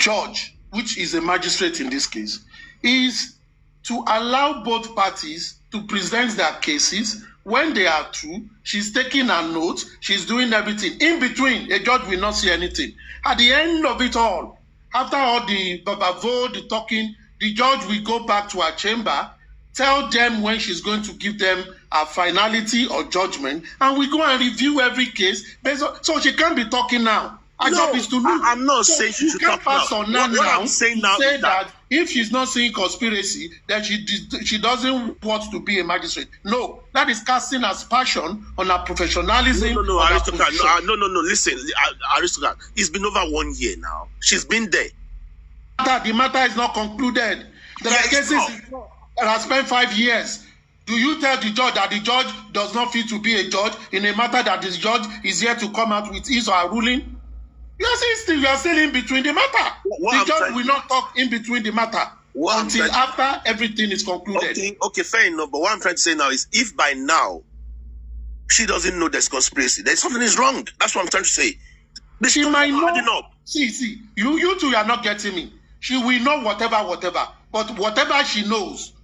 judge, which is a magistrate in this case, is to allow both parties to present their cases. When they are through, she's taking her notes, she's doing everything. In between, a judge will not see anything. At the end of it all, after all the babavo, the talking, the judge will go back to her chamber, tell them when she's going to give them a finality or judgment, and we go and review every case. So she can't be talking now. Her job is to look. I'm not saying she should talk now. What I'm saying now is that if she's not seeing conspiracy, then she doesn't want to be a magistrate. No, that is casting aspersion on her professionalism. No, aristocrat. No. Listen, aristocrat. It's been over 1 year now. She's been there. The matter is not concluded. There are cases that have spent 5 years. Do you tell the judge that the judge does not fit to be a judge in a matter that the judge is here to come out with his or her ruling? You are still in between the matter. The judge will not talk in between the matter until after everything is concluded. Okay, fair enough. But what I'm trying to say now is, if by now she doesn't know there's conspiracy, then something is wrong. That's what I'm trying to say. She might know. See, you two are not getting me. She will know whatever. But whatever she knows,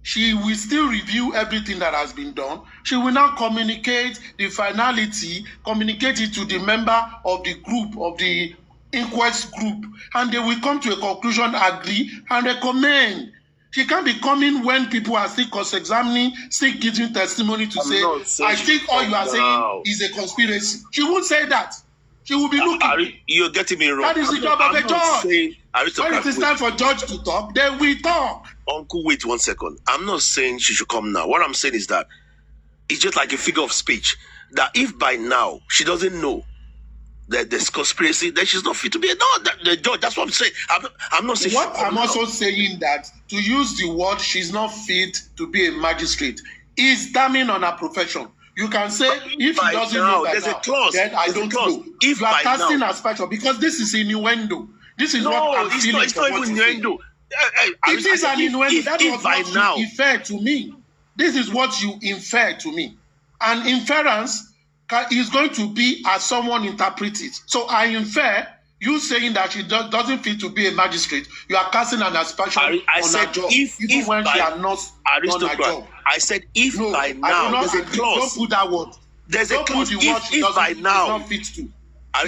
she will still review everything that has been done. She will now communicate the finality, communicate it to the member of the group, of the inquest group, and they will come to a conclusion, agree, and recommend. She can't be coming when people are still cross-examining, still giving testimony to say, I think all you are saying is a conspiracy. She won't say that. She will be looking. You're getting me wrong. That is the job of a judge. When it is time for judge to talk, then we talk. Uncle, wait 1 second. I'm not saying she should come now. What I'm saying is that it's just like a figure of speech. That if by now she doesn't know that there's conspiracy, then she's not fit to be the judge. That's what I'm saying. I'm not saying. What I'm also saying that to use the word she's not fit to be a magistrate is damning on her profession. You can say if he doesn't know that there's a clause. Then I don't know. If you are casting aspersion, because this is innuendo. This is what I'm feeling. It's not even innuendo. It is an innuendo. That was what you infer to me. This is what you infer to me. An inference is going to be as someone interprets it. So I infer you saying that she doesn't fit to be a magistrate. You are casting an aspersion on her job, even when she has not done her job. I said if by now there's a clause. Don't put that word. There's a clause. If by now. Not fit to.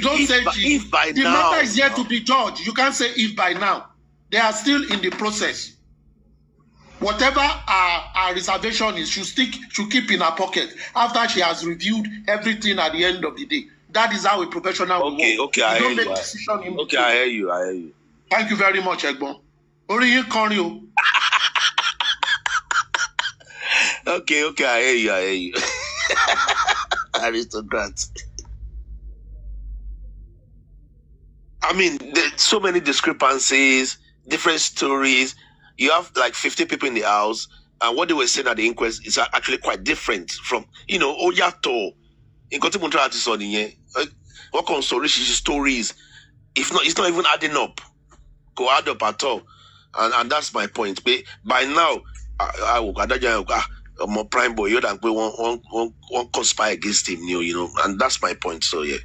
Don't say if by now. The matter is yet to be judged. You can't say if by now. They are still in the process. Whatever our reservation is, should keep in her pocket after she has reviewed everything at the end of the day. That is how a professional will work. Okay, I hear you. I hear you. Thank you very much, Egbon. Oriyin Konri o. Okay, I hear you. Aristocrat. I mean, there's so many discrepancies, different stories. You have like 50 people in the house, and what they were saying at the inquest is actually quite different from, Oyato. In what consolation stories, if not, it's not even adding up. Go add up at all. And that's my point. But by now, more prime boy, you don't won't conspire against him, and that's my point. So yeah.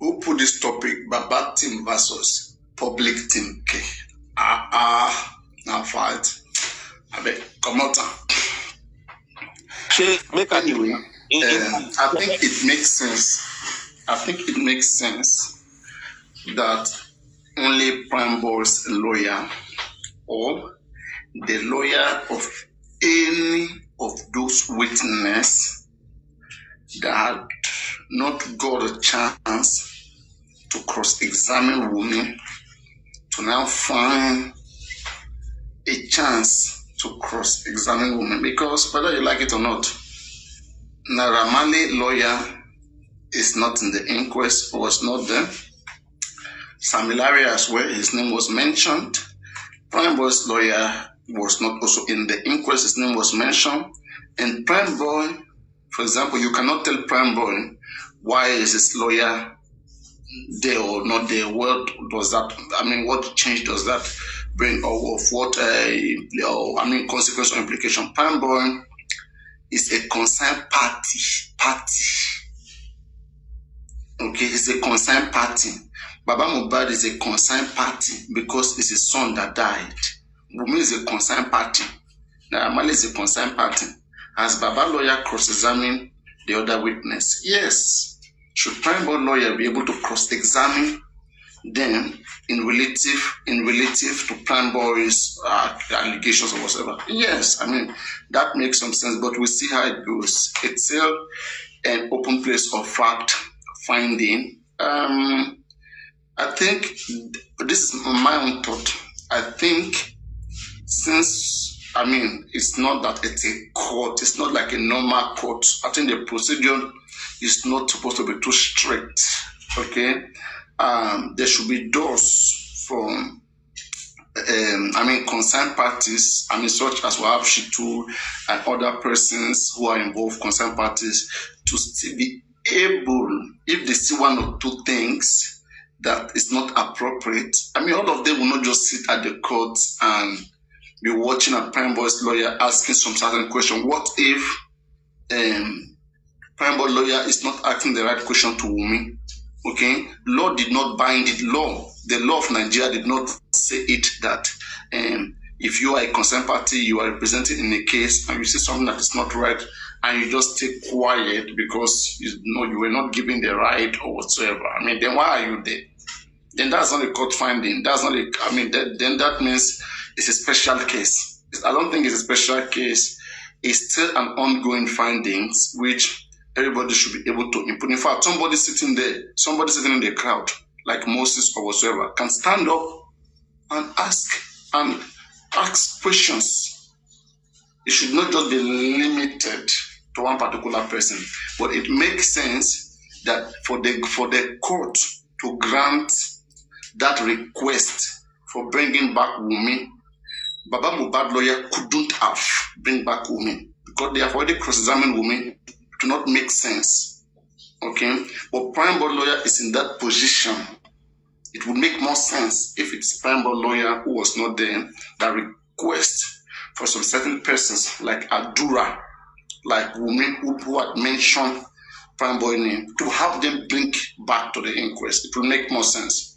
Who put this topic? Baba team versus public team K. Now fight. I bet come out. Anyway, I think it makes sense. That only Prime Boy's lawyer or the lawyer of any of those witnesses that had not got a chance to cross-examine Wummi to now find a chance to cross-examine Wummi, because whether you like it or not, Naira Marley lawyer is not in the inquest, was not there. Samilari as well, his name was mentioned. Prime Boy's lawyer was not also in the inquest, his name was mentioned. And Prime Boy, for example, you cannot tell Prime Boy why is his lawyer there or not there. What does that, what change does that bring, or of what, consequence or implication? Prime Boy is a concerned party. Okay, it's a concerned party. Baba Mohbad is a concerned party because it's his son that died. Wummi is a concerned party. Naija is a concerned party. Has Baba lawyer cross-examine the other witness? Yes. Should prime board lawyer be able to cross-examine them in relative to prime board's allegations or whatever? Yes. I mean, that makes some sense, but we'll see how it goes. It's still an open place of fact finding. I think this is my own thought. I think since, I mean, it's not that it's a court, it's not like a normal court. I think the procedure is not supposed to be too strict. Okay, there should be doors from, concerned parties. Such as Wahab Shitu and other persons who are involved, concerned parties, to still be able, if they see one or two things that is not appropriate. All of them will not just sit at the court and be watching a prime boy's lawyer asking some certain question. What if prime boy lawyer is not asking the right question to Wummi? Okay, law did not bind it. The law of Nigeria did not say it that if you are a concerned party, you are represented in a case, and you see something that is not right, and you just stay quiet because you were not given the right or whatsoever. Then why are you there? Then that's not a court finding. That's not then that means it's a special case. I don't think it's a special case. It's still an ongoing findings which everybody should be able to input. In fact, somebody sitting in the crowd, like Moses or whatsoever, can stand up and ask questions. It should not just be limited to one particular person, but it makes sense that for the court to grant that request for bringing back Wummi, Baba Mohbad lawyer couldn't have bring back Wummi because they have already cross-examined Wummi. It do not make sense. Okay, but prime board lawyer is in that position. It would make more sense if it's prime board lawyer who was not there that request for some certain persons like Adura, like Wummi, who had mentioned prime boy name, to have them bring back to the inquest. It will make more sense.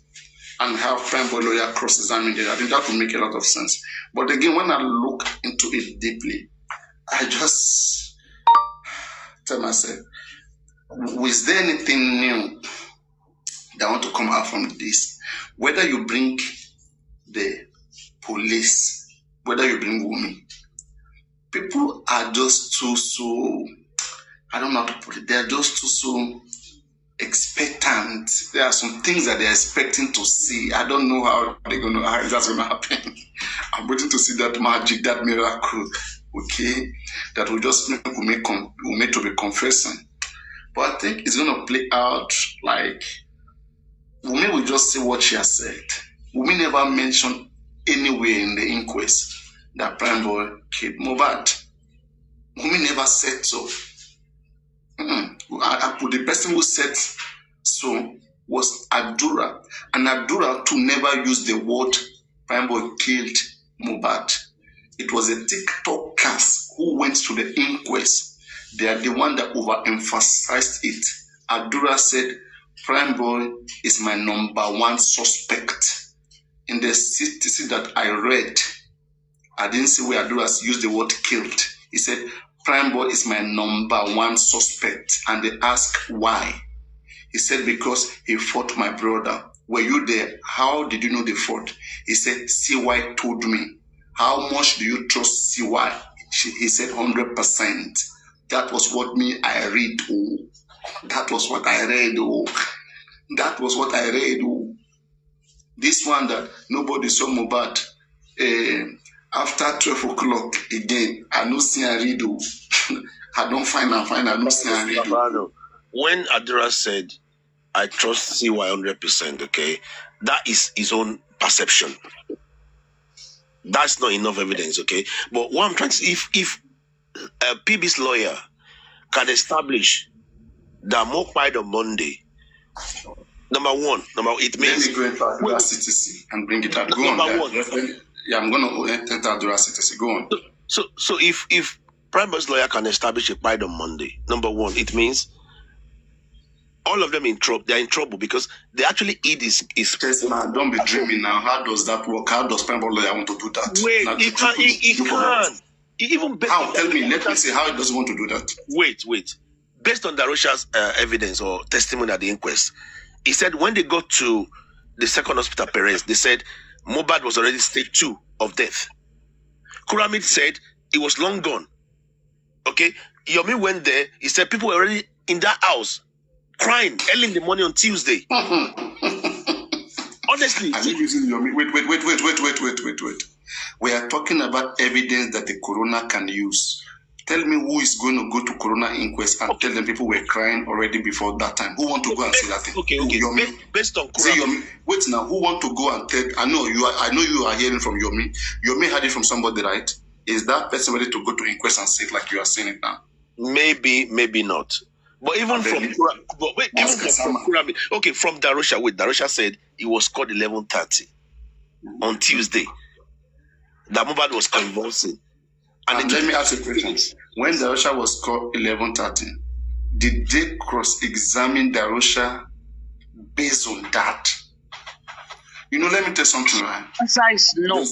And have prime boy lawyer cross-examine it. I think that will make a lot of sense. But again, when I look into it deeply, I just tell myself, is there anything new that want to come out from this? Whether you bring the police, whether you bring Wummi, people are just so I don't know how to put it. They are just so expectant. There are some things that they're expecting to see. I don't know how that's going to happen. I'm waiting to see that magic, that miracle, okay, that will just make Wummi to be confessing. But I think it's going to play out like Wummi will just say what she has said. Wummi never mentioned anywhere in the inquest that prime boy killed Mohbad. Wummi never said so. The person who said so was Adura, and Adura to never use the word prime boy killed Mohbad. It was the TikTokers who went to the inquest. They are the one that overemphasized it. Adura said prime boy is my number one suspect. In the CTC that I read, I didn't see where Adura used the word killed. He said prime boy is my number one suspect. And they asked why. He said, because he fought my brother. Were you there? How did you know they fought? He said, CY told me. How much do you trust CY? He said 100%. That was what I read. Oh. That was what I read. Oh. That was what I read. Oh. This one that nobody saw Mohbad. After 12 o'clock again, I no see a read. I don't find I no see a read. When Adura said, I trust CY 100%, okay, that is his own perception. That's not enough evidence, okay? But what I'm trying to see, if PB's lawyer can establish that Mohbad on Monday, it means... Let me go into Adura CTC and bring it out. Go on. Yeah, I'm going to enter Adura CTC. Go on. So if Prime Boy's lawyer can establish a pride on Monday. Number one, it means all of them in trouble. They're in trouble because they actually eat his. Yes, man, don't be dreaming now. How does that work? How does Prime Boy lawyer want to do that? Wait, he can't. He can't. Even how? Tell me. Let me see how he doesn't want to do that. Wait. Based on Darosha's evidence or testimony at the inquest, he said when they got to the second hospital, Perez, they said Mohbad was already stage 2 of death. Kuramid said it was long gone. Okay, Yomi went there. He said people were already in that house crying early in the morning on Tuesday. Honestly, are you using Yomi? Wait. We are talking about evidence that the coroner can use. Tell me who is going to go to coroner inquest and tell them people were crying already before that time. Who want to go and say that thing? Okay. Yomi. Based on Yomi. Wait now. Who want to go and tell? I know you are hearing from Yomi. Yomi heard it from somebody, right? Is that person ready to go to inquest and say it like you are saying it now? Maybe not. But even from Kurami, okay, from Darosha. Wait, Darosha said it was called 11:30 on Tuesday. That Mohbad was convulsing. And let me ask you a question. When Darosha was called 11:30, did they cross-examine Darosha based on that? You know, let me tell you something, right? Precise, no.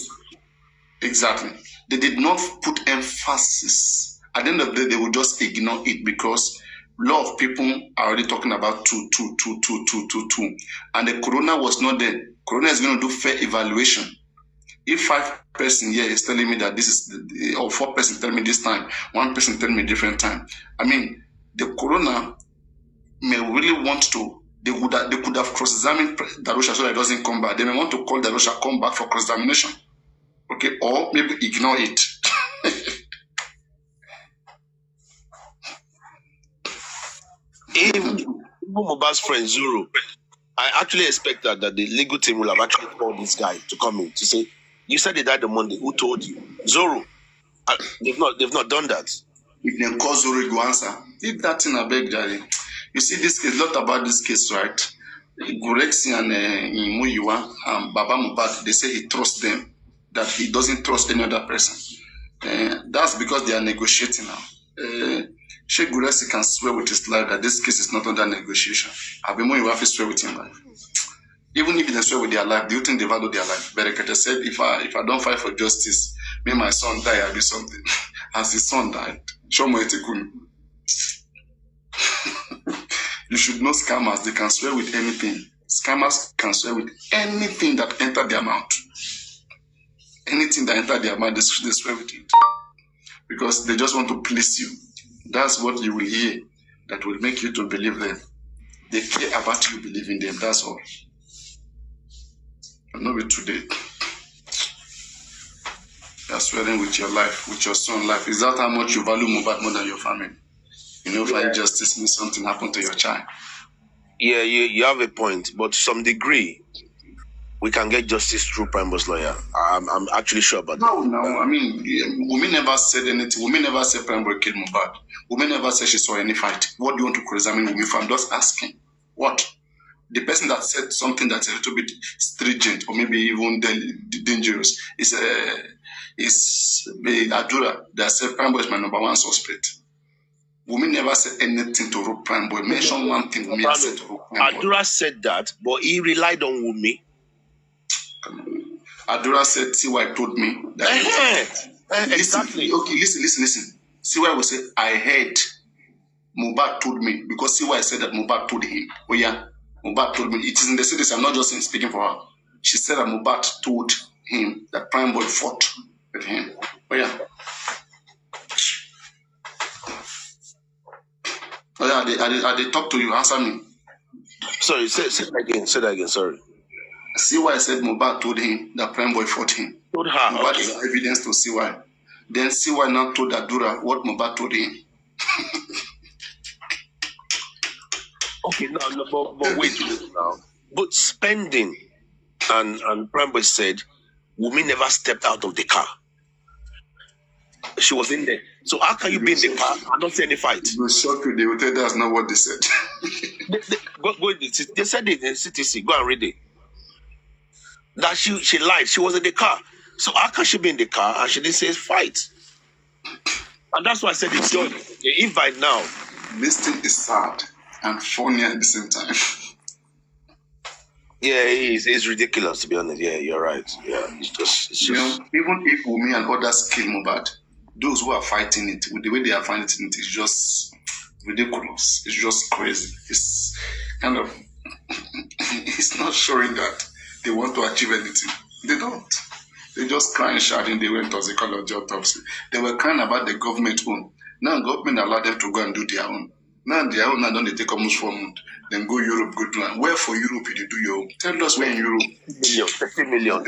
Exactly. They did not put emphasis. At the end of the day, they would just ignore it because a lot of people are already talking about 2. And the coroner was not there. Coroner is going to do fair evaluation. If 5 person here is telling me that this is, or 4 person telling me this time, 1 person telling me different time. I mean, the coroner may really want to. They could have cross-examined Darosha so that it doesn't come back. They may want to call Darosha come back for cross-examination. Okay, or maybe ignore it. Even Mohbad's friend Zoro, I actually expected that the legal team will have actually called this guy to come in to say, "You said they died on Monday. Who told you?" Zoro, they've not done that. If they call Zoro, go answer. Leave that thing a beg, Daddy. You see, this case, a lot about this case, right? Gorexi and Yawa and Baba Mohbad, they say he trusts them, that he doesn't trust any other person. That's because they are negotiating now. Sheikh Gorexi can swear with his life that this case is not under negotiation. Abimo Yawa have swear with him life. Even if they swear with their life, do you think they value their life? Berekete said, if I don't fight for justice, may my son die, I'll be something. As his son died, Shomo Etekun. You should know scammers, they can swear with anything. Scammers can swear with anything that enter their mouth. Anything that enter their mouth, they swear with it. Because they just want to please you. That's what you will hear that will make you to believe them. They care about you believing them, that's all. But not with today. You are swearing with your life, with your son's life. Is that how much you value Mohbad more than your family? You know, if injustice means something happened to your child. Yeah, you have a point, but to some degree, we can get justice through Prime Boy's lawyer. I'm actually sure about that. No. I mean, Wummi never said anything. Wummi never said Prime Boy killed Mohbad. Wummi never said she saw any fight. What do you want to cross-examine Wummi for? I'm just asking. What? The person that said something that's a little bit stringent or maybe even dangerous is Adura that said Prime Boy is my #1 suspect. Wummi never said anything to rope Prime Boy. Mention one thing Wummi said to rope Prime Boy. Adura said that, but he relied on Wummi. Adura said, CY told me that. Exactly. Okay, listen. CY will say, I heard Mohbad told me, because CY said that Mohbad told him. Oh yeah, Mohbad told me. It is in the series. I'm not just speaking for her. She said that Mohbad told him that Prime Boy fought with him. Oh yeah. Oh yeah, they talk to you. Answer me. Sorry, say that again. Say that again. Sorry. CY said Mohbad told him that Prime Boy fought him. Told her. Mohbad is evidence to CY. Then CY now told Adura what Mohbad told him. Okay, no, but wait now. But spending, and Prime Boy said, Wummi never stepped out of the car. She was in there. So how can you be in the car and not see any fight? It will shock you. They will tell you that's not what they said. They said it in CTC. Go and read it. That she lied. She was in the car. So how can she be in the car and she didn't say fight? And that's why I said it's done. If by now... This thing is sad and funny at the same time. Yeah, it's ridiculous, to be honest. Yeah, you're right. Yeah, it's just... You know, even if Wummi and others kill Mohbad, those who are fighting it, with the way they are fighting it, is just ridiculous. It's just crazy. It's kind of... it's not showing that they want to achieve anything. They don't. They just crying, shouting, they went to the call of the autopsy. They were crying about the government own. Now government allowed them to go and do their own. Now their own, now don't they take almost 4 months. Then go Europe, go to... Where for Europe did you do your own? Tell us where in Europe. 50 million.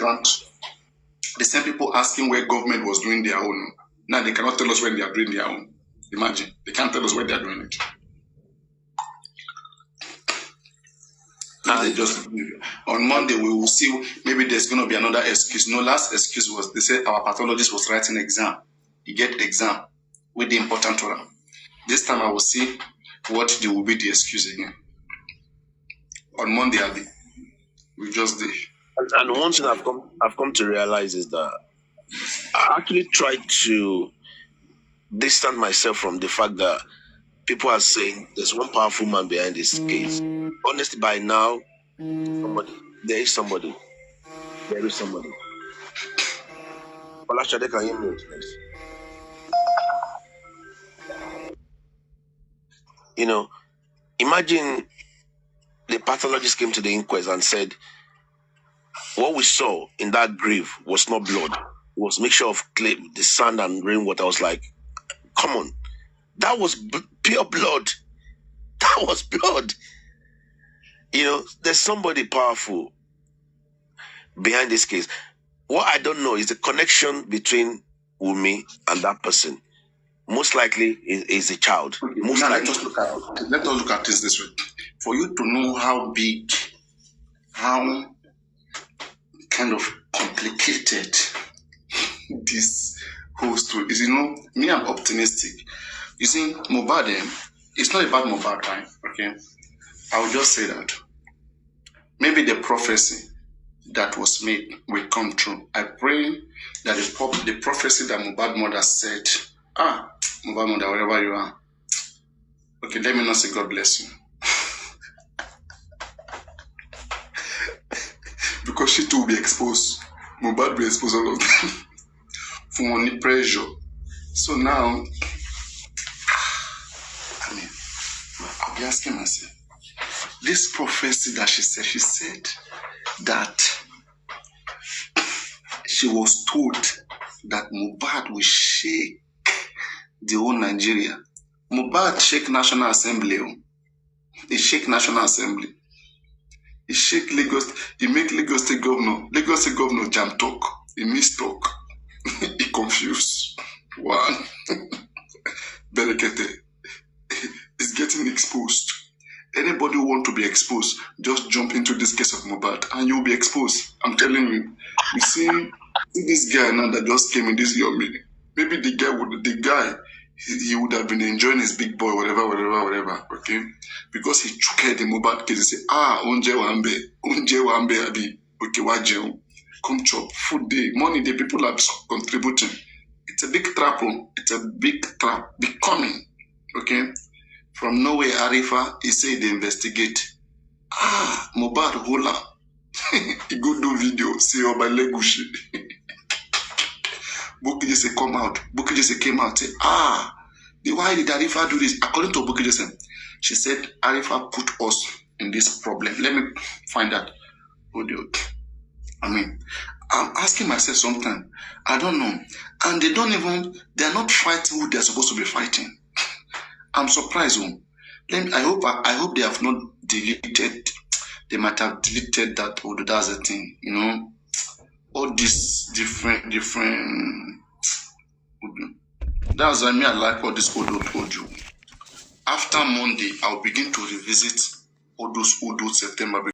The same people asking where government was doing their own. Now they cannot tell us when they are doing their own. Imagine. They can't tell us where they are doing it. They just, on Monday we will see, maybe there's going to be another excuse. No, last excuse was they said our pathologist was writing exam. You get exam with the important one. This time I will see what will be the excuse again. On Monday we just did. And one thing I've come to realize is that I actually tried to distance myself from the fact that people are saying there's one powerful man behind this case. Honestly, by now, there is somebody. Olashade, can you mute, please? You know, imagine the pathologist came to the inquest and said, what we saw in that grave was not blood. It was a mixture of clay, the sand and rainwater. I was like, come on. That was pure blood. That was blood. You know, there's somebody powerful behind this case. What I don't know is the connection between Wummi and that person. Most likely is a child. Most now likely. Let us look at this way. For you to know how big, how kind of complicated this whole story is, you know, me, I'm optimistic. You see, Mohbad, it's not about Mohbad, right? Okay, I will just say that maybe the prophecy that was made will come true. I pray that the prophecy that Mohbad mother said, Mohbad mother, wherever you are, okay, let me not say God bless you. Because she too will be exposed. Mohbad will expose all of them for money pressure. So now, I'll be asking myself, this prophecy that she said that she was told that Mohbad will shake the whole Nigeria. Mohbad shake National Assembly. He shake National Assembly. He shake Lagos. He make Lagos State Governor. Lagos State Governor jam talk. He miss talk. He confused. One. Berekete is getting exposed. Anybody who want to be exposed, just jump into this case of Mohbad and you'll be exposed. I'm telling you. You see this guy now that just came in this young meeting. Maybe the guy he would have been enjoying his big boy, whatever, okay? Because he took care of the Mohbad case. He said, unje wambe, abi, okay, wajeo, come chop, food day, money day, people are contributing. It's a big trap, it's a big trap, becoming, okay? From nowhere, Arifa, he said they investigate. Mohbad, hola. He go do video, see how by Legushi. Bukky Jesse come out. Bukky Jesse came out, say, why did Arifa do this? According to Bukky Jesse, she said, Arifa put us in this problem. Let me find that audio. I mean, I'm asking myself sometimes, I don't know. And they're not fighting who they're supposed to be fighting. I'm surprised. I hope they have not deleted, they might have deleted that audio. That's the thing, you know. All these different. That's why I like all this audio told you. After Monday, I'll begin to revisit all those September.